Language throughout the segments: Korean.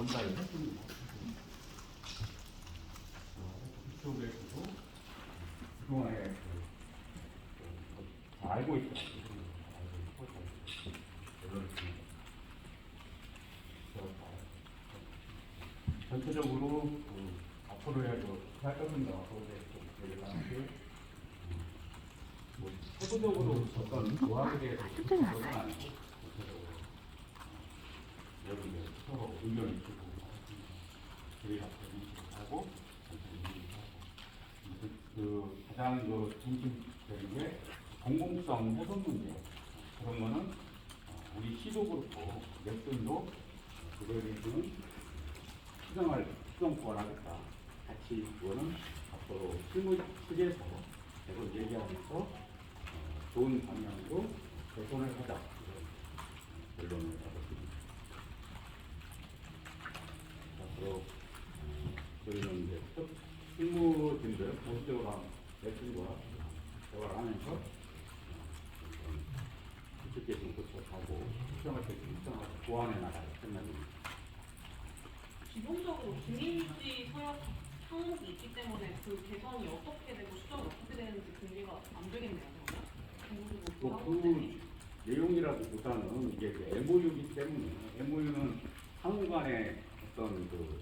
전달을 했습니다. 이쪽에서도 그동안에 다 알고 있다. 전체적으로 앞으로 해도 할 겁니다. 뭐 세부적으로 어떤 조합에 대해서 그건 아니고 여기 서로 의견이 주고 저희 앞에 하고 그 가장 중심되는 게 공공성 훼손 문제. 그런 거는 우리 시도 그렇고 넥슨도 그거에 대해서는 수정권을 하겠다. 같이 그거는 앞으로 실무실에서 계속 얘기하면서 좋은 방향으로 개선을 하자. 결론을 잡았습니다. 앞으로 저희는 이제 실무진들 본격적으로 넥슨과 대화를 하면서 기초계획 구축하고 수정할 때 수정하고 보완해 나갈 생각입니다. 기본적으로 기밀유지 서약 항목이 있기 때문에 그 개선이 어떻게 되고 수정이 어떻게 되는지 공개가 안 되겠네요. 그 내용이라기보다는 이게 MOU이기 때문에 MOU는 상호 간에 어떤 그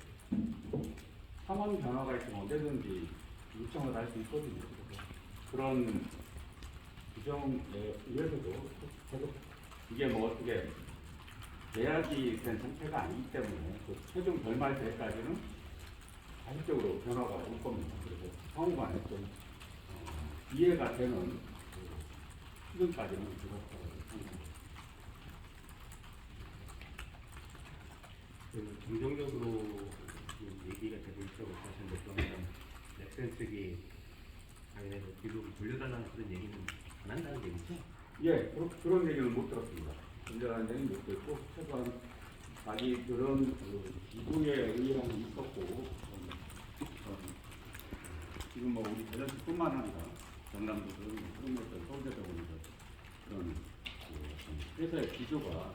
상황 변화가 있으면 언제든지 요청을 할 수 있거든요. 그런 규정에 의해서도 계속 이게 뭐 어떻게 계약이 된 상태가 아니기 때문에 그 최종 결말 때까지는 자율적으로 변화가 올 겁니다. 그래서 상호 간에 좀 이해가 되는 수준까지는 들어갔다고 생각합니다. 긍정적으로 얘기가 되고 있다고 하셨는데 그러면 넥센 측이 당연히 기록을 돌려달라는 그런 얘기는 안 한다는 얘기죠? 예, 그런 얘기는 못 들었습니다. 전자한 얘기는 못 듣고 최소한 자기들은 그 기부에 의향이 있었고 지금 뭐 우리 대전시뿐만 아니라 전남도 그런 것들 서울대도 보니까 그런 그 회사의 기조가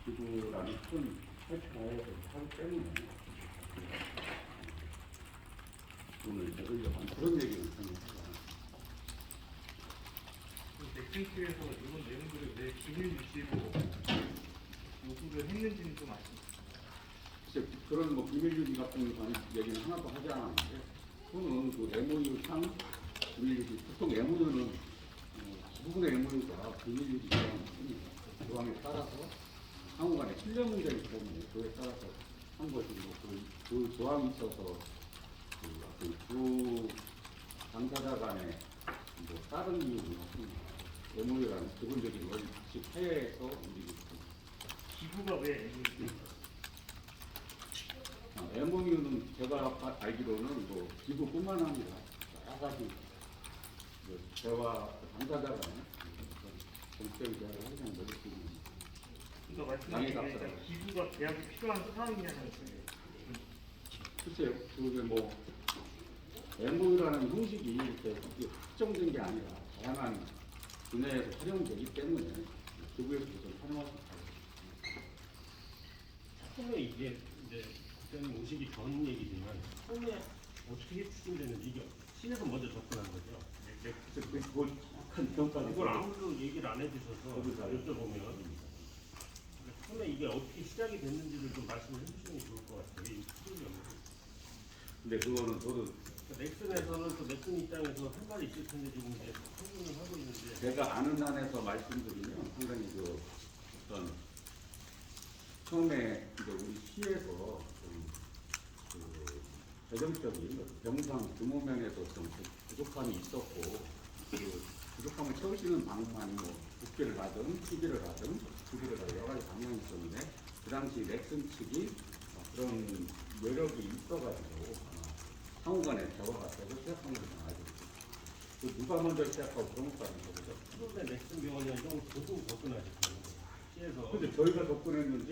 기부라는 큰 회사에 하기 때문에 돈을 내려고 하는 그런 얘기를 생각합니다. 넥슨 측에서 이런 내용들을 왜 기밀 유지로 요구를 했는지는 좀 아십니까? 그런 뭐 비밀 유지 같은 얘기는 하나도 하지 않았는데, 그거는 그 MOU 상 비밀 유지, 보통 MOU는 대부분의 MOU가 비밀 유지 조항에 따라서 상호간에 신뢰 문제이기 때문에 그에 따라서 한 것이고 그 조항이 있어서 그 당사자 간에 뭐 다른 이유는 없습니다. MOU라는 기본적인 원칙 하에서 움직이고 있습니다. 기부가 왜 MOU는 제가 알기로는 뭐 기부뿐만 아니라 여러 가지 대화 당사자 간에 정치적인 대화를 항상 넣을 수 있는. 그러니까 말씀하신 기부가 계약이 필요한 상황이냐는 거예요. 글쎄요, 그게 뭐 MOU라는 형식이 이렇게 특정된 게 아니라 다양한 분야에서 활용되기 때문에 기부에서도 좀 활용할 수 있어요. 처음에 이게 이제 국장님 오시기 전 얘기지만 처음에 어떻게 추진되는지 이게 시에서 먼저 접근한 거죠. 그걸 큰 평가를 그걸 아무도 얘기를 안 해주셔서 여쭤보면 처음에 이게 어떻게 시작이 됐는지를 좀 말씀을 해주시는 게 좋을 것 같아요. 이 근데 그거는 저도 넥슨에서는 또 넥슨 입장에서 한 말이 있을 텐데 지금 이제 확인을 하고 있는데 제가 아는 한에서 말씀드리면 상당히 그 어떤 처음에 이제 우리 시에서 그 재정적인 병상 규모 면에서 좀 부족함이 있었고 그 부족함을 채우시는 방법만이 뭐 국비를 하든 TV를 하든 주비를 하든 여러 가지 방향이 있었는데 그 당시 넥슨 측이 그런 여력이 있어가지고 상호간에 대화가 되고 시작한 것을 알고 있습니다. 누가 먼저 시작하고 그런 것까지 모르죠. 처음에 넥슨 병원이 좀 보고 접근하셨어요. 시에서 근데 저희가 접근했는지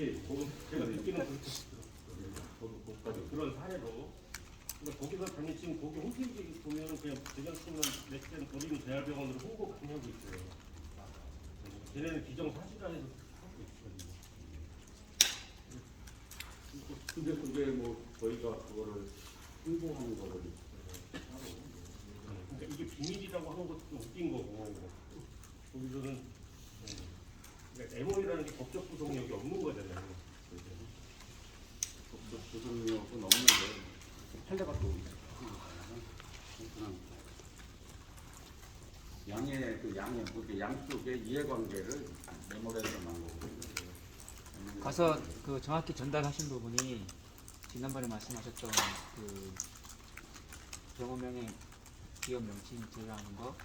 제가 듣기는 그렇게 들었어요. 그런 사례로. 근데 거기서 당연히 지금 거기 홈페이지 보면은 그냥 대전시는 넥센 어린이 재활병원으로 홍보만 하고 있어요. 걔네는 기정사실화해서 하고 있거든요. 근데 그게 뭐 저희가 그거를 홍보하는 거를 따로 그러니까 이게 비밀이라고 하는 것도 좀 웃긴 거고 거기서는 그러니까 MOU라는 게 법적 구속력이 없는 거잖아요. 법적 조정력은 없는데 판례가 또 있으니까 그냥 양의 양쪽의 이해관계를 메모리에서만 거고 가서 그 정확히 전달하신 부분이 지난번에 말씀하셨던 그 병원명의 기업 명칭 제외하는 거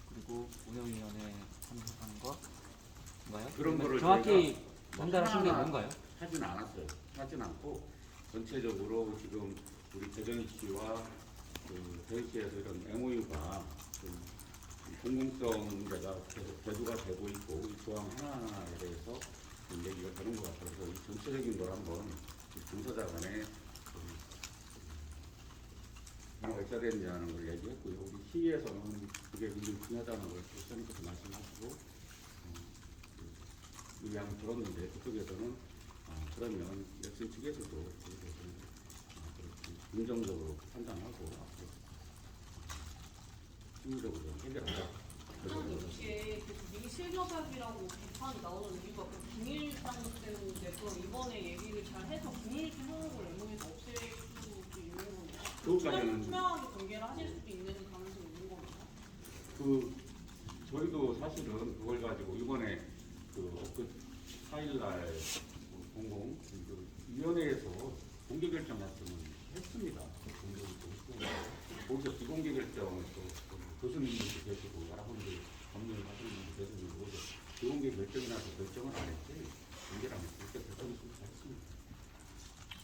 그리고 운영위원회 참석하는 거인가요? 그런 거를 정확히 저희가 전달하신 게 하나하나 뭔가요? 하진 않았어요. 하진 않고 전체적으로 지금 우리 대전시와 그 대전시에서 이런 MOU가 공공성 문제가 계속 대두가 되고 있고 이 조항 하나하나에 대해서 좀 얘기가 되는 것 같아서 이 전체적인 걸 한번 당사자 간에 뭐가 있어야 되느냐는 걸 얘기했고요. 우리 시에서는 그게 굉장히 중요하다는 걸 교수님께서 말씀하시고 의향을 들었는데 그쪽에서는 그러면 넥슨 측에서도 그에 대해서는 긍정적으로 판단하고 앞으로 실무적으로 해결하자. 부장님 이게 그 비밀실적이라고 비판이 나오는 이유가 그 비밀상 때문에 그럼 이번에 얘기를 잘 해서 비밀 항목을 MOU에서 없앨 수도 있는 건가요? 그것까지는 투명하게 공개를 하실 수도 있는 가능성이 있는 건가요? 그 저희도 사실은 그걸 가지고 이번에 그 4일날 공공 그 위원회에서 공개 결정 말씀을 했습니다. 공개 결정 거기서 비공개 결정을 또 교수님들도 계시고 여러 분들 법률을 하시는 분들 계시고 비공개 결정이 나서 결정을 안 했지 공개를 안 했을 때 결정을 했습니다.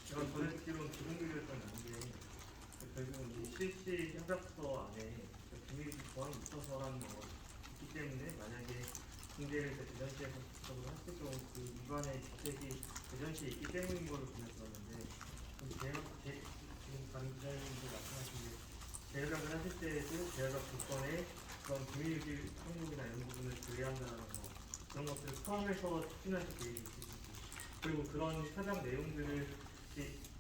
제가 전에 듣기로는 비공개였던 게 결국은 이 실시 협약서 안에 비밀 조항이 있어서라는 거 있기 때문에 만약에 공개를 대전시에서 접촉을 했을 경우 그 위반의 기색이 대전시에 있기 때문인 걸로 보냈었는데 지금 다른 기자님도 말씀하신 게 재협약을 하실 때에도 재협약 조건에 그런 비밀유지 항목이나 이런 부분을 조회한다는 거 그런 것들을 포함해서 추진하실 계획이 있으신지 그리고 그런 사장 내용들을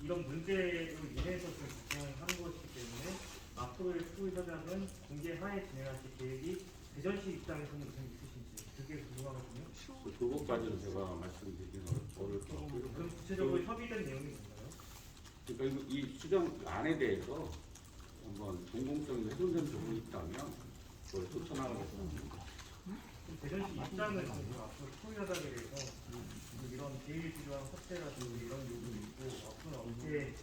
이런 문제로 인해서 좀 발생하는 것이기 때문에 앞으로의 수의 협약은 공개하에 진행하실 계획이 대전시 입장에서는 좀 있으신지 그게 궁금하거든요. 그것까지는 제가 말씀드리기는 어려울 것 같고요. 그럼 구체적으로 협의된 내용이 뭔가요? 그러니까 이 수정 안에 대해서 한번 공공성이 훼손된 부분이 있다면 그걸 쫓아나가겠습니다. 대전시 입장을 좀 앞으로 소유하자에 대해서 이런 비밀 필요한 삭제라든지 이런 요구도 있고 앞으로 어떻게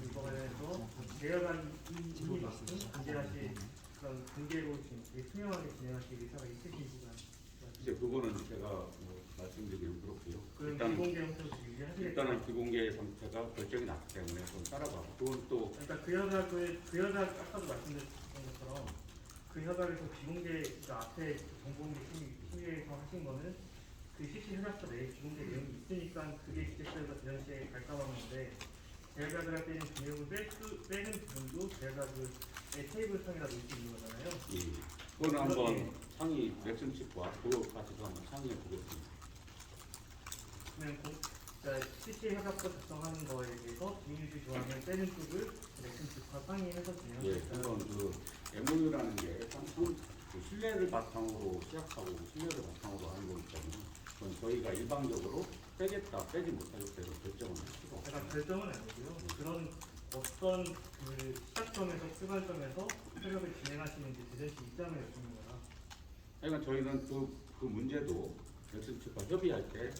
이거에 대해서 대여간이 만큼 공개하실 그런 공개로 지금 되게 투명하게 진행하실 의사가 있으신지가 이제 그거는 제가 뭐 말씀드리기는 그렇고요. 그럼 일단은 비공개 형태로 유지하시겠다. 일단은 비공개 상태가 결정이 났기 때문에 그건 따라가고 그건 또 그러니까 그 여자 아까도 말씀드렸던 것처럼 그 협약에서 비공개가 앞에 정보공개 심의에서 하신 거는 그 실시 협약서 내에 비공개 내용이 있으니까 그게 기재서에서 대전시에 갈까 하는데 재협약을 할 때는 그 내용을 빼는 부분도 재협약의 테이블상이라 놓을 수 있는 거잖아요. 예, 그거는 한번 상의 넥슨 측과 그거 가지고 한번 상의해 보겠습니다. 그러면 그러니까 실시 협약서 작성하는 거에 대해서 비밀주의 조항을 빼는 쪽을 넥슨 측과 상의해서 예, 진행하겠다. 그건 그 MOU라는 게 항상 그 신뢰를 바탕으로 시작하고 신뢰를 바탕으로 하는 거기 때문에 그건 저희가 일방적으로 빼겠다, 빼지 못하겠다 해서 결정을 할 수가 없어요. 제가 결정은 아니고요. 그런 어떤 그 시작점에서 출발점에서 협약을 진행하시는지 대전시 입장을 여쭙는 거라. 그러니까 저희는 그 문제도 넥슨 측과 협의할 때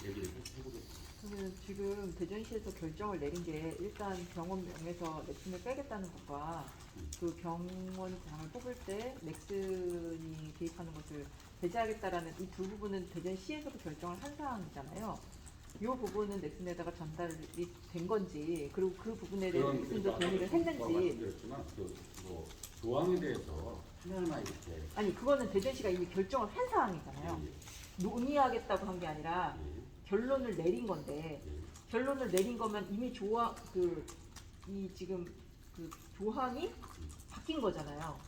얘기를 해보겠습니다. 그러면 지금 대전시에서 결정을 내린 게 일단 병원명에서 넥슨을 빼겠다는 것과 그 병원장을 뽑을 때 넥슨이 개입하는 것을 배제하겠다라는 이 두 부분은 대전시에서도 결정을 한 사항이잖아요. 이 부분은 넥슨에다가 전달이 된 건지 그리고 그 부분에 대해서 넥슨도 동의를 했는지 말씀드렸지만 뭐 조항에 대해서 하나하나 이렇게 아니 그거는 대전시가 이미 결정을 한 사항이잖아요. 논의하겠다고 한 게 아니라 결론을 내린 건데 결론을 내린 거면 이미 이 지금 그 조항이 바뀐 거잖아요.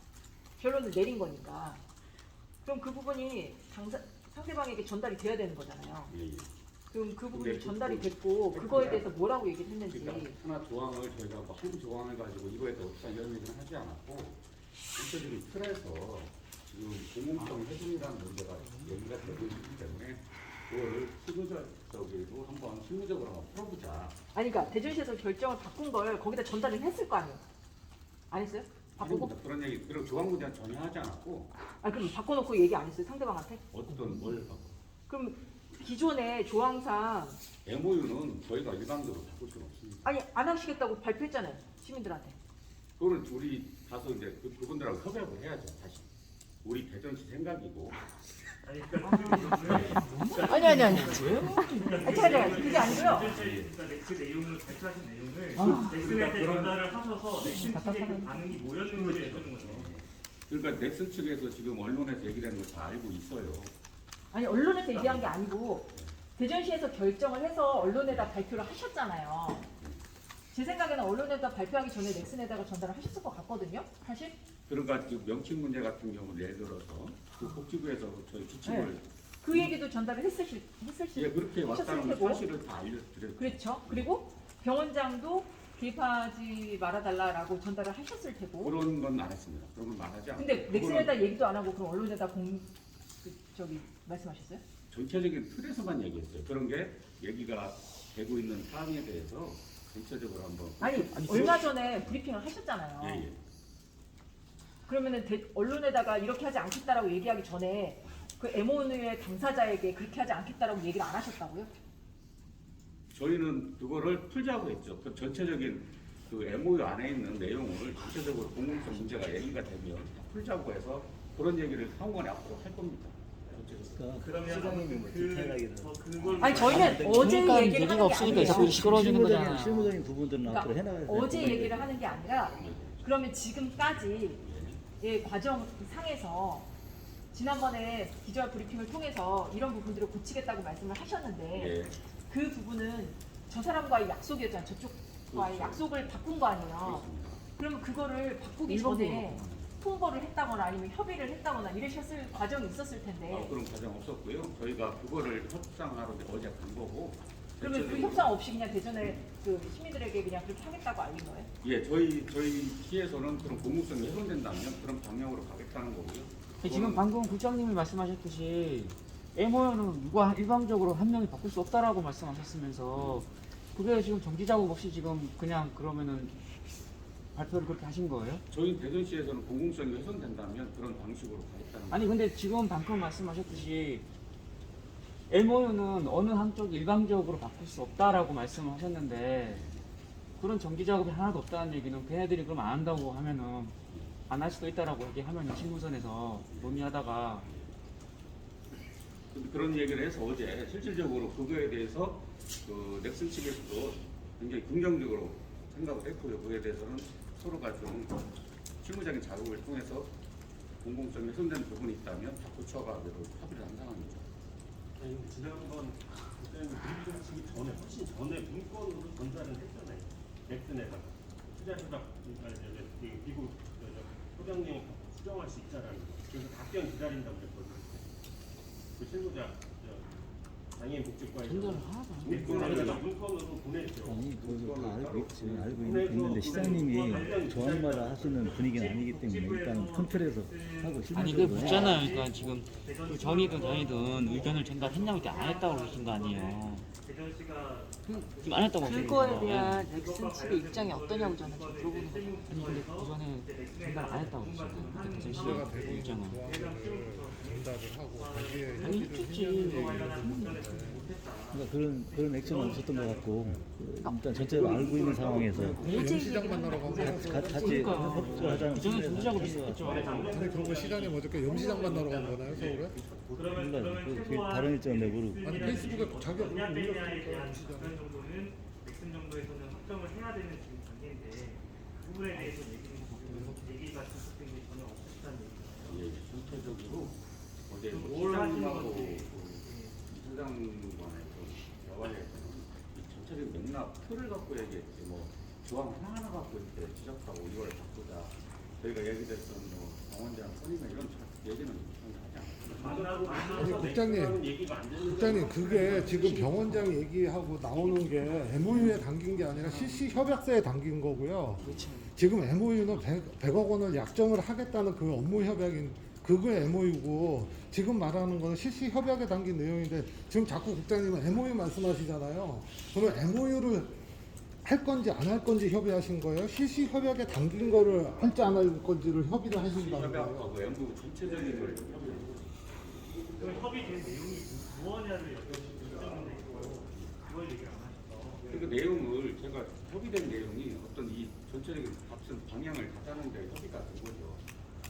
결론을 내린 거니까. 그럼 그 부분이 상대방에게 전달이 돼야 되는 거잖아요. 그럼 그 부분이 근데 전달이 그- 됐고 그거에 대해서 뭐라고 얘기를 했는지. 그러니까 하나 조항을 저희가 뭐한 조항을 가지고 이거에 대해 어떻게 이런 얘기는 하지 않았고 전체적인 틀에서 지금 공공성 훼손이라는 문제가 얘기가 되고 있기 때문에 그거를 실무적으로 한번 실무적으로 한번 풀어보자. 아니 그러니까 대전시에서 결정을 바꾼 걸 거기다 전달을 했을 거 아니에요? 안 했어요? 바꾸고? 아닙니다. 그런 얘기 그리고 조항 문제는 전혀 하지 않았고 아 그럼 바꿔놓고 얘기 안 했어요 상대방한테? 어떤 뭘 바꿔. 그럼 기존의 조항상 MOU는 저희가 일방적으로 바꿀 수는 없습니다. 아니 안 하시겠다고 발표했잖아요 시민들한테. 그거는 우리 가서 이제 그분들하고 협약을 해야죠. 다시 우리 대전시 생각이고. 아니 그러니까 아니. 잠깐 그게 아니고요. 그러니까 그 내용을 발표하신 내용을 아. 넥슨한테 전달을 하셔서 넥슨 측의 그 반응이 뭐였는지 여쭤는 거죠. 그러니까 넥슨 측에서 지금 언론에서 얘기하는 걸 다 알고 있어요. 아니 언론에서 얘기한 게 아니고 대전시에서 결정을 해서 언론에다 발표를 하셨잖아요. 제 생각에는 언론에다 발표하기 전에 넥슨에다가 전달을 하셨을 것 같거든요. 사실. 그러니까 지금 명칭 문제 같은 경우를 예를 들어서 그 복지부에서 저희 지침을 그 얘기도 전달을 했을 예, 그렇게 왔다는 테고. 사실을 다 알려드렸죠. 그렇죠. 그리고 병원장도 개입하지 말아달라라고 전달을 하셨을 테고. 그런 건 안 했습니다. 그런 건 말하지 않고. 근데 넥슨에다 얘기도 안 하고 그럼 언론에다 말씀하셨어요? 전체적인 틀에서만 얘기했어요. 그런 게 얘기가 되고 있는 사항에 대해서 전체적으로 한번. 아니 얼마 전에 브리핑을 하셨잖아요. 예, 예. 그러면은 언론에다가 이렇게 하지 않겠다라고 얘기하기 전에 그 MOU의 당사자에게 그렇게 하지 않겠다라고 얘기를 안 하셨다고요? 저희는 그거를 풀자고 했죠. 그 전체적인 그 MOU 안에 있는 내용을 전체적으로 공공성 문제가 얘기가 되면 다 풀자고 해서 그런 얘기를 상원에 앞으로 할 겁니다. 전체적으로. 그러면 그걸 아니 저희는 어제 그러니까 얘기를 얘기가 하는 게 없으니까 아니라 자꾸 시끄러워지는 거잖아요. 실무적인 부분들은 그러니까 앞으로 해나가야 돼요. 어제 얘기를 하는 게 아니라 그러면 지금까지 의 과정 상에서 지난번에 기자 브리핑을 통해서 이런 부분들을 고치겠다고 말씀을 하셨는데 예. 그 부분은 저 사람과의 약속이었잖아요. 저쪽과의 그렇죠. 약속을 바꾼 거 아니에요. 그렇습니다. 그러면 그거를 바꾸기 전에 통보를 했다거나 아니면 협의를 했다거나 이러셨을 과정이 있었을 텐데 그런 과정 없었고요. 저희가 그거를 협상하러 어제 간 거고. 그러면 그 전체적으로 협상 없이 그냥 대전에 그 시민들에게 그냥 그렇게 하겠다고 알린 거예요? 예, 저희 시에서는 그런 공공성이 훼손된다면 그런 방향으로 가겠다는 거고요. 지금 방금 국장님이 말씀하셨듯이 MOU는 누가 일방적으로 한 명이 바꿀 수 없다라고 말씀하셨으면서 그게 지금 정지 작업 없이 지금 그냥 그러면은 발표를 그렇게 하신 거예요? 저희 대전시에서는 공공성이 훼손된다면 그런 방식으로 가겠다는 아니 근데 지금 방금 말씀하셨듯이 MOU는 어느 한쪽이 일방적으로 바꿀 수 없다라고 말씀을 하셨는데 그런 정기 작업이 하나도 없다는 얘기는 걔네들이 그럼 안 한다고 하면은 안 할 수도 있다라고 얘기하면 실무선에서 논의하다가 그런 얘기를 해서 어제 실질적으로 그거에 대해서 그 넥슨 측에서도 굉장히 긍정적으로 생각을 했고요. 그에 대해서는 서로가 좀 실무적인 작업을 통해서 공공성이 훼손되는 부분이 있다면 바꾸쳐가기로 합의를 한 상황이죠. 아니, 지난번 그때는 브리핑 하시기 전에 훨씬 전에 문건으로 전달을 했잖아요. 넥슨에다가 투자협약 미국 소장령 수정할 수 있다라는 거. 그래서 답변 기다린다고 그랬거든요. 그 실무자 장애인 복지과에서 전달을 하나도 안 문건으로 보냈죠. 아니 그거 다 알고 있는데 시장님이 조항마다 하시는 분위기는 아니기 때문에 일단 큰 틀에서 하고 아니 그게 실무적으로 묻잖아요. 그러니까 지금 그 전이든 전이든 의견을 전달했냐고 이제 안 했다고 그러신 거 아니에요. 대전시가 지금 안 했다고 하시는 그거에 거예요. 대한 넥슨 측의 입장이 어떠냐고 저는 지금 물어보는 거예요. 아니 근데 그 전에 전달 안 했다고 그러시잖아요. 그때 대전시 입장은. 전달을 하고 거기에 아니 있겠지. 그러니까 그런 액션은 없었던 것 같고 일단 전체로 알고 있는 상황에서 영시장 만나러 간 거예요. 같이 협조하자는 그 전에 뜻에서 조작을 하신 것 했었죠. 같아요. 근데 그런 거 시장님 어저께 영시장 만나러 간 거나요, 서울에? 몰라요. 그 다른 일정인데 모르고. 아니 페이스북에 자기 얼굴 그냥 빼냐에 올렸으니까 대한 영시장. 답변 정도는 넥슨 정도에서는 확정을 해야 되는 지금 단계인데 그 부분에 대해서 얘기가 계속된 게 전혀 없었다는 얘기예요. 예, 전체적으로 어제 뭘 하시는 시장님하고 건지. 시장관의 대화에서는 전체적인 맥락 틀을 갖고 얘기했지 뭐 조항 하나하나 갖고 이렇게 지적하고 이걸 바꾸자 저희가 얘기됐던 뭐 병원장 선임에 이런 얘기는 하지 않습니다. 만나서 국장님, 넥슨하는 얘기가 안 되는 국장님 그게 지금 병원장 얘기하고 나오는 게 MOU에 담긴 게 아니라 CC 협약서에 담긴 거고요. 지금 MOU는 100억 원을 약정을 하겠다는 그 업무 협약인 그거 MOU고 지금 말하는 거는 CC 협약에 담긴 내용인데 지금 자꾸 국장님은 MOU 말씀하시잖아요. 그러면 MOU를 할 건지 안 할 건지 협의하신 거예요? CC 협약에 담긴 거를 할지 안 할 건지를 협의를 하신다는 거예요? 협약하고 연구 전체적인 걸 그 협의된 내용이 무엇냐를 여쭤보는데 그걸 얘기 안 하셔서 그 내용을 제가 협의된 내용이 어떤 이 전체적인 값은 방향을 가자는 데 협의가 된 거죠.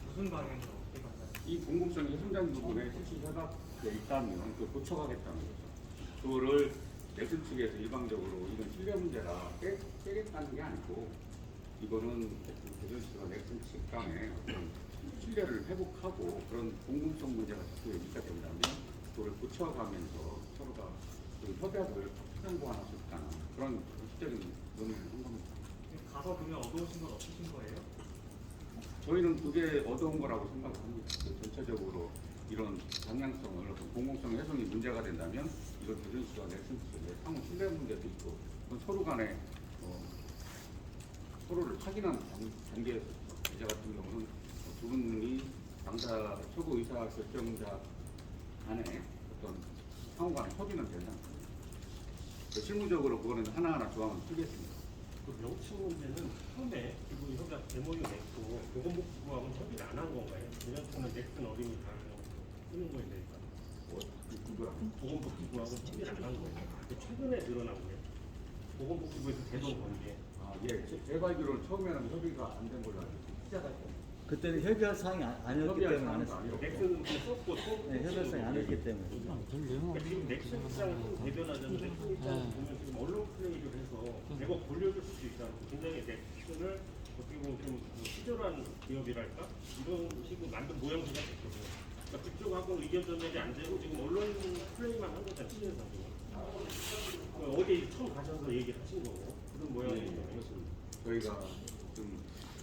무슨 방향으로 어떻게 간다? 이 공공성 훼손된 부분에 실시 협약돼 있다면 그 고쳐가겠다는 거죠. 그거를 넥슨 측에서 일방적으로 이건 신뢰 문제라 깨겠다는 게 아니고 이거는 대전시가 넥슨 측 간에 어떤 신뢰를 회복하고 그런 공공성 문제가 자꾸 얘기가 된다면 그걸 고쳐가면서 서로가 그 협약을 확장보완할 수 있다는 그런 구체적인 논의를 한 겁니다. 가서 그러면 얻어오신 건 없으신 거예요? 저희는 그게 어려운 거라고 생각을 합니다. 전체적으로 이런 방향성을 어떤 공공성 훼손이 문제가 된다면 이건 대전시와 넥슨 측의 상호 신뢰 문제도 있고 그건 서로 간에 서로를 확인하는 단계에서 이제 같은 경우는 두 분이 당사 최고 의사 결정자 간에 어떤 상호 간의 협의는 되지 않습니다. 실무적으로 그거는 하나하나 조항을 쓰겠습니다. 그 명칭 문제는 처음에 그리고 협약 MOU 냈고 보건복지부하고는 협의를 안 한 건가요? 대전시는 넥슨 어린이 다루려고 쓰는 거에 대해서 보건복지부하고는 협의를 안 한 거예요. 최근에 드러난 거예요. 보건복지부에서 대동 관계. 예, 제가 알기로는 처음에는 협의가 안 된 걸로 알고 있습니다. 시작할 때. 그때는 협의할 사항이 아니었기 때문에 안 했어요. 넥슨은 썼고 네, 협의할 사항이 아니었기 때문에. 그러니까 지금 넥슨 입장을 좀 대변하자면 넥슨 입장을 보면 지금 언론 플레이를 해서 100억 돌려줄 수도 있다고 굉장히 넥슨을 어떻게 보면 좀 치졸한 기업이랄까 이런 식으로 만든 모양새가 됐거든요. 그러니까 그쪽하고 의견 전달이 안 되고 지금 언론 플레이만 한 거잖아요. 시민사고 어디 처음 가셔서 얘기를 하신 거고 그런 모양이에요. 그렇습니다. 저희가 좀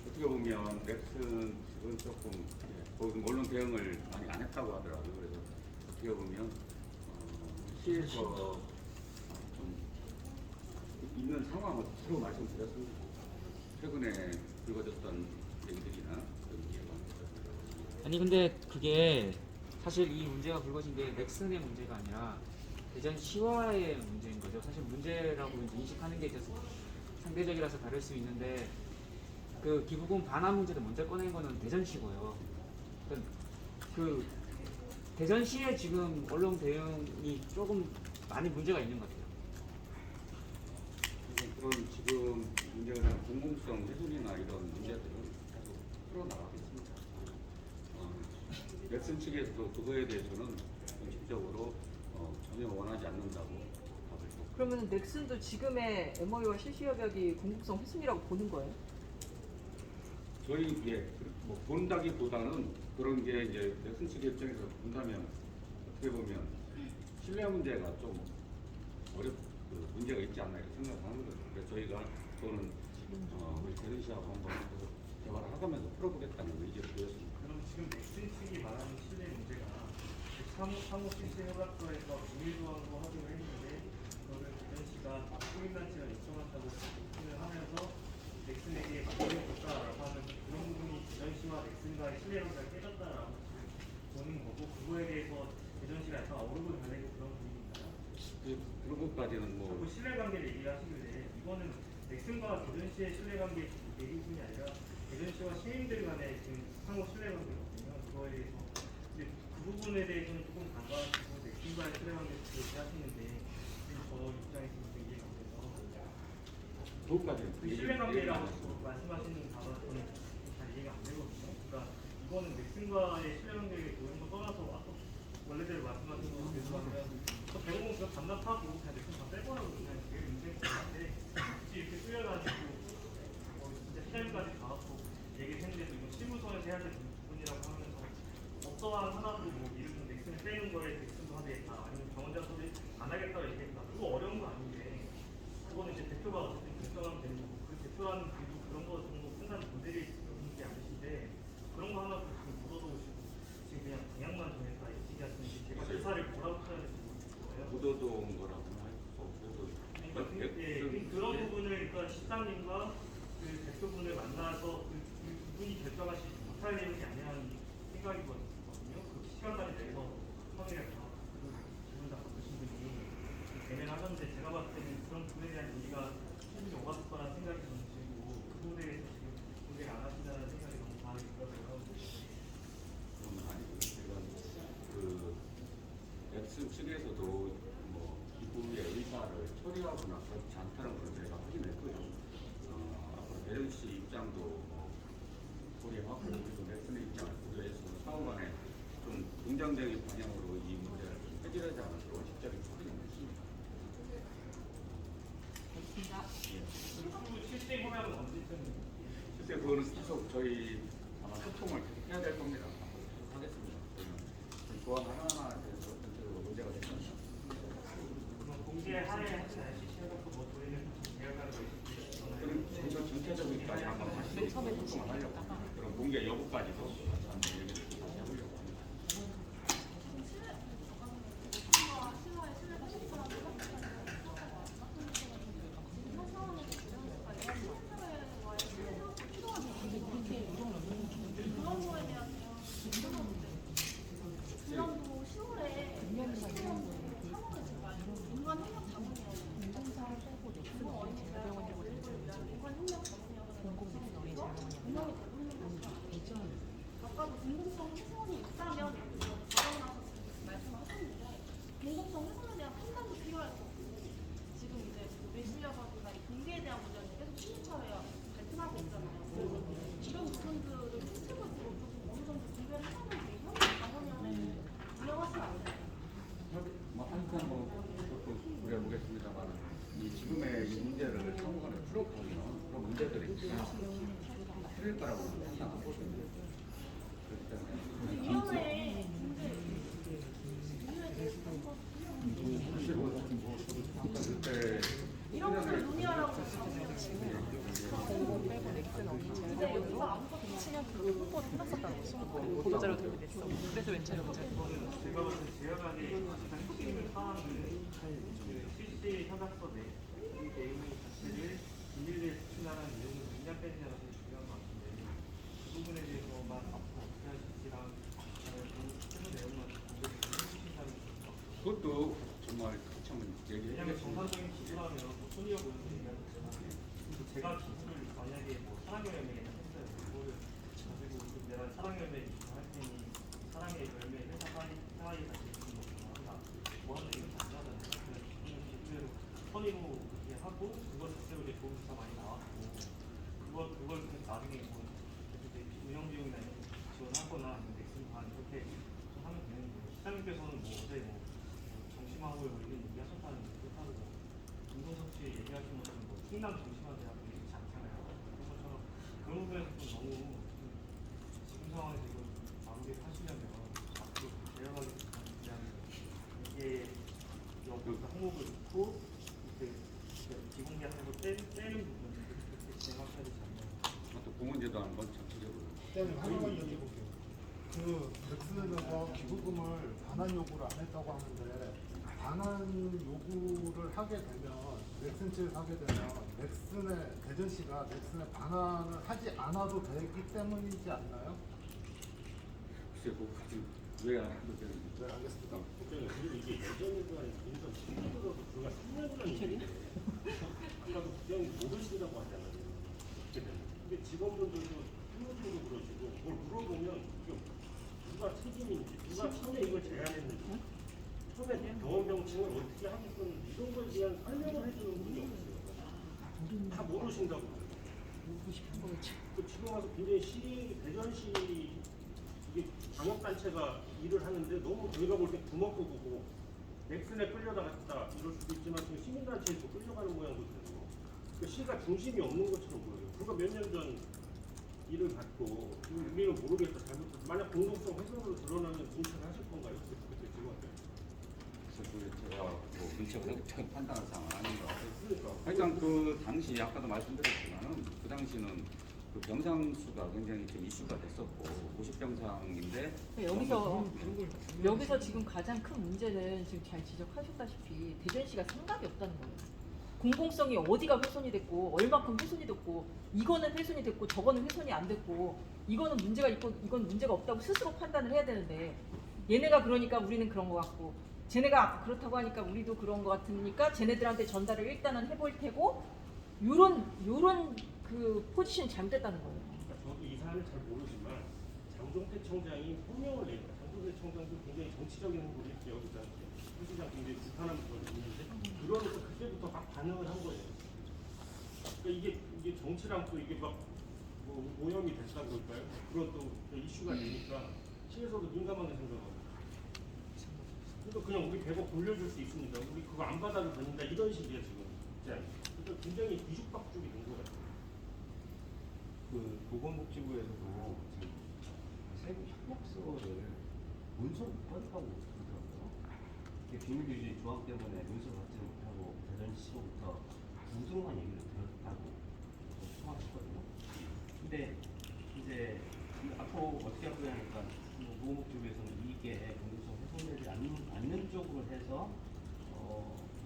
어떻게 보면 넥슨 측은 조금 거기 언론 대응을 많이 안 했다고 하더라고요. 그래서 어떻게 보면 시에서 좀 있는 상황을 서로 말씀드렸습니다. 최근에 불거졌던 얘기들이나 그런 이해가 아니 근데 그게 사실 이 문제가 불거진 게 넥슨의 문제가 아니라 대전시와의 문제인 거죠. 사실 문제라고 이제 인식하는 게 있어서 상대적이라서 다를 수 있는데 그 기부금 반환 문제를 먼저 꺼낸 거는 대전시고요. 그 대전시의 지금 언론 대응이 조금 많이 문제가 있는 것 같아요. 그런 지금 문제가 되는 공공성 훼손이나 이런 문제들은 계속 풀어나가겠습니다. 넥슨 측에서도 그거에 대해서는 공식적으로 전혀 원하지 않는다고 답을 줬고 그러면 넥슨도 지금의 MOU와 실시 협약이 공공성 훼손이라고 보는 거예요? 저희 뭐 본다기보다는 그런 게 이제 넥슨 측 입장에서 본다면 어떻게 보면 신뢰 문제가 좀 그 문제가 있지 않나 이렇게 생각하는 거죠. 그래서 저희가 그거는 우리 대전시하고 한번 계속 대화를 하면서 풀어보겠다는 의지를 보였습니다. 그럼 지금 넥슨 측이 말하는 신뢰 문제가 상호 실시 협약서에서 비밀조항으로 확인을 했는데 그거를 대전시가 호민단체가 요청한다고 확인을 하면서 넥슨에게 맡겨줬다라고 하는 그런 부분이 대전시와 넥슨과의 신뢰 관계가 깨졌다라고 보는 거고 그거에 대해서 대전시가 약간 어록을 가내고 그런 분위기인가요? 그런 것까지는 뭐 자꾸 신뢰관계를 얘기하시길래 이거는 넥슨과 대전시의 신뢰관계 얘기뿐이 아니라 대전시와 시민들 간의 지금 상호 신뢰관계거든요. 그거에 대해서 근데 그 부분에 대해서는 조금 간과하시고 넥슨과의 신뢰관계를 얘기하시는데 지금 저 입장에서 좀 이해가 안 돼서 그것까지는 그 신뢰관계라고 말씀하시는 바가 저는 잘 이해가 안 되거든요. 그러니까 이거는 넥슨과의 신뢰관계 그런 거 떠나서 아까 원래대로 말씀하신 거 죄송한데 대부분 그냥 반납하고 그냥 넥슨 다 빼버려도 그냥 그게 문제인 것 같은데 굳이 이렇게 끌려가지고 진짜 시장까지 가갖고 얘기했는데도 이거 실무선에서 해야 되는 부분이라고 하면서 어떠한 하나도 뭐 이런 넥슨을 빼는 거에 넥슨도 하겠다 아니면 병원장소리 안 하겠다고 얘기했다 그거 어려운 거 아닌데 그거는 이제 대표가 어쨌든 결정하면 되는 거고 그 대표라는 분도 그런 거 정도 판단 모델이 있는 게 아니신데 그런 거 하나 지금 묻어놓으시고 지금 그냥 만나서 그분이 결정하지 못할 내용이 아니라는 생각이거든요. 그 시간까지 내서 성의를 두분 다 바꾸신 분이 대면하셨는데 제가 봤을 때는 그런 부분에 대한 얘기가 충분히 오갔을 거라는 생각이 저는 들고 그 부분에 대해서 지금 공개를 안 하신다는 생각이 너무 강하게 들어서요. 그건 아니고 제가 그 엑슨 측에서도 뭐 기부의 의사를 처리하거나 그렇지 않다는 걸 제가 확인했고요. 앞으로 배현 씨 입장도 뭐 고려하고 그리고 엑슨의 입장을 고려해서 상호 간에 좀 긍정적인 방향으로 이 문제를 좀 해결하지 않을까 원칙적인 확인했습니다. 실제 협약은 언제쯤? 실제 그거는 계속 저희 아마 소통을 계속 해야 될 겁니다. 앞으로 계속 하겠습니다. 저희는 조항 하나하나에 대해서 전체적으로 문제가 되니까. 공개 할애하지 않으시고 뭐 저희는 계약하는 거 있을지 그럼 전체적인까지 한번 다시 소통을 하려고 합니다. 그럼 공개 여부까지도 한번 얘기를 다시 해보려고 합니다. 그런 거에 대한 지난도 10월에 3월에 제가 인간 협력 자문이라고 그거 어린이 대학원을 인간 협력 자문이라고 분명히 아까도 공공성 훼손이 있다면 과정나서 말씀을 하셨는데 공공성 훼손에 대한 판단도 필요할 것 같고 지금 이제 매수여가지고나 이 공개에 대한 문제는 계속 시민사회가 발전하고 있잖아요. 그래서 이런 부분들을 시스템적으로 좀 어느 정도 분별을 해야 되는데 현재 자본위원회는 운영하시면 안 돼요. 뭐 항상 뭐 그것도 우려보겠습니다만 이 지금의 이 문제를 상호간에 풀어가면 그런 문제들이 그냥 풀릴 거라고 생각하고 있습니다. 그렇기 때문에 위원회 문제 이유에 대해서 사실 뭐 아까 그때 이런 것을 논의하라고 근데 여기서 아무것도 홍보를 해놨었다는 거죠. 보도자료 들고 냈어. 그래서 왼쪽에 문제가 제가 볼 때 제약안이 가장 핵심 사항은 그 실시 협약서 내 내용 자체를 비밀리에 수출하는 내용을 그냥 빼느냐가 되게 중요한 것 같은데 그 부분에 대해서만 앞으로 어떻게 하실지랑 그다음에 그 내용만 공개를 해주신다는 것 같아요. 그것도 정말 같이 한번 왜냐하면 얘기해보겠습니다. 정상적인 기술하면 뭐 손이어 보이는 얘기하잖아요. 그리고 제가 기술을 만약에 뭐 사랑열매에 했어요. 그거를 가지고 내가 사랑열매 할 테니 사랑의 열매 회사 사이에 같이 있는 거구나. 뭐 하는 얘기 안 하잖아요. 그래서 기술대로 선의로 그렇게 하고 그거 자체로 이제 좋은 기사 많이 나왔고 그걸 나중에 뭐 이제 운영 비용이나 이런 거 지원하거나 아니면 넥슨 반 이렇게 하면 되는 거예요. 시장님께서는 뭐 어제 뭐 정심하고 이런 얘기 하셨다는 뜻하고 김동석 씨 얘기하신 것처럼 뭐 충남 정심화대학교 이렇지 않잖아요. 그런 것처럼 그런 부분에서 좀 너무 지금 상황에서 이걸 마무리를 하시려면 앞으로 대응하기 그냥 이게 여기서 항목을 넣고 이렇게 비공개하는 거 떼는 부분을 그렇게 진행하셔야 되지 않나요? 또 그 문제도 한번 전체적으로 때문에 하나만 여쭤볼게요. 그 넥슨에서 기부금을 반환 요구를 안 했다고 하는데 반환 요구를 하게 되면 넥슨 측에서 하게 되면 넥슨의 대전시가 넥슨에 반환을 하지 않아도 되기 때문이지 않나요? 글쎄 그거까지 왜안 해도 되는지. 네, 알겠습니다. 그리고 이게 예전에도 아니고 인선 지금으로도 불과 3년이라는 얘기인데 아까도 국장이 모르신다고 하잖아요. 그렇게 되면. 근데 직원분들도 사무실도 그러시고 뭘 물어보면 이게 누가 책임인지 누가 처음에 이걸 제안했는지 처음에 병원 명칭을 어떻게 하겠다는 이런 거에 대한 설명을 해주는 분이 없어요. 다 모르신다고 그래요. 그 지금 와서 굉장히 대전시 이게 방역단체가 일을 하는데 너무 저희가 볼 때 구멍꾸고 넥슨에 끌려다갔다 이럴 수도 있지만 지금 시민단체에도 끌려가는 모양거든요. 그 시가 중심이 없는 것처럼 보여요. 그거 몇 년 전 일을 받고 지금 우리는 모르겠다 잘못했다. 만약 공동성 훼손으로 드러나면 진찰을 하실 건가요? 그때 직원들. 그래서 제가 뭐 근처에 판단할 상황은 아닌 것 같아요. 그러니까 하여튼 그 당시 아까도 말씀드렸지만은 그 당시는 그 병상 수가 굉장히 좀 이슈가 됐었고 50병상인데 여기서 지금 가장 큰 문제는 지금 잘 지적하셨다시피 대전시가 상답이 없다는 거예요. 공공성이 어디가 훼손이 됐고 얼마큼 훼손이 됐고 이거는 훼손이 됐고 저거는 훼손이 안 됐고 이거는 문제가 있고 이건 문제가 없다고 스스로 판단을 해야 되는데 얘네가 그러니까 우리는 그런 것 같고 쟤네가 그렇다고 하니까 우리도 그런 것 같으니까 쟤네들한테 전달을 일단은 해볼 테고 요런 그 포지션이 잘못됐다는 거예요. 저도 이 사안을 잘 모르지만 장종태 청장이 성명을 내니까 장종태 청장도 굉장히 정치적인 행보를 여기다 표시장 굉장히 비판하는 걸 있는데 그러면서 그때부터 막 반응을 한 거예요. 그러니까 이게 정치랑 또 이게 막 뭐 오염이 됐다 그럴까요? 그런 또 이슈가 되니까 시에서도 민감하게 생각하고. 그러니까 그냥 우리 100억 돌려줄 수 있습니다. 우리 그거 안 받아도 된다 이런 식이에요 지금. 그러니까 굉장히 뒤죽박죽이 된 것 같아요. 그 보건복지부에서도 지금 세부 협약서를 문서 못 받았다고 그러더라고요. 이게 비밀유지 조항 때문에 문서 받지 못하고 대전시로부터 부등만 얘기를 들었다고 통화했거든요. 근데 이제 앞으로 어떻게 할 거냐니까 보건복지부에서는 이게 공공성 훼손되지 않는 쪽으로 해서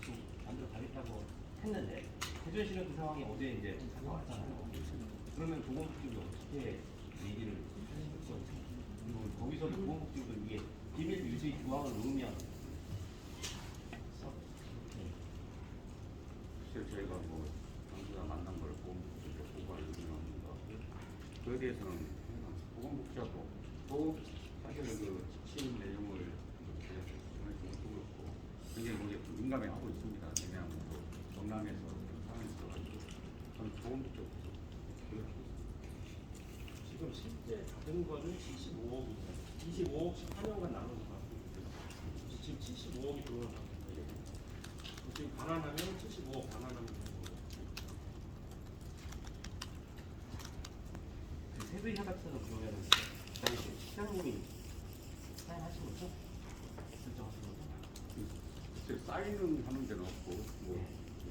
계속 만들어 가겠다고 했는데 대전시는 그 상황이 어제 이제 나왔잖아요. 그러면 보건복지부가 어떻게 얘기를 하실 거죠? 그리고 거기서 보건복지부도 이게 비밀 유지 조항을 넣으면 글쎄 저희가 뭐 당사자 만난 걸 보건복지부에 보고할 의무는 없는 것 같고요. 그에 대해서는 보건복지하고 또 사실은 그 지침 내용을 제가 주문을 좀 그렇고 굉장히 우리가 좀 민감해하고 있습니다. 왜냐하면 또 경남에서 상황이 있어가지고 저는 보건복지하고 지금 실제 받은 거는 75억입니다. 25억씩 8년간 나눈 것 같고요. 지금 75억이 들어오는 것 같아요. 지금 반환하면 75억 반환하면 되는 거예요. 그 세부 협약서는 그러면 당시 시장님이 사인하신 거죠? 결정하신 거죠? 글쎄 사인은 하는 데는 없고 뭐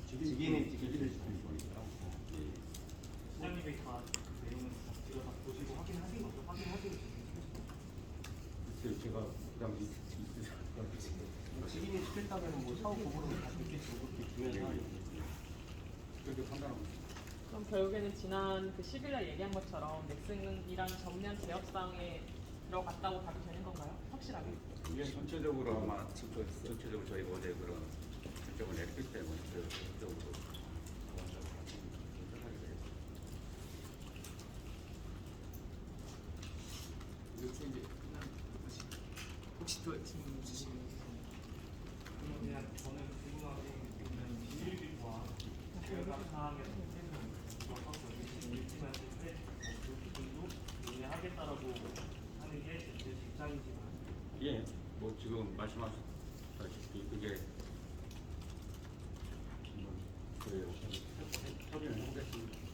직인이 직인을 주는 거니까. 예. 시장님이 다 내용을 다 찍어서 보시고 확인하신 거죠? 확인하시고 글쎄 제가 그 당시 직인이 시켰다면 뭐 사후 보고를 다 있겠죠. 그렇게 중요한 사안이죠. 그렇게 판단합니다. 그럼 결국에는 지난 그 10일날 얘기한 것처럼 넥슨이랑 전면 제협상에 들어갔다고 봐도 되는 건가요? 확실하게? 이게 전체적으로 아마 전체적으로 저희가 어제 그런 결정을 냈기 때문에 전체적으로 생각하게 되겠습니다. 이렇게 이제 끝나는 것이 혹시 또 질문 주시면 그러면 그냥 저는 궁금한 게 비밀기구와 제가 사항에 일치했을 때 그 부분도 논의하겠다라고 하는 게 제 입장이지만 예, 뭐 지금 말씀하셨다시피 그게 처리를 해보겠습니다.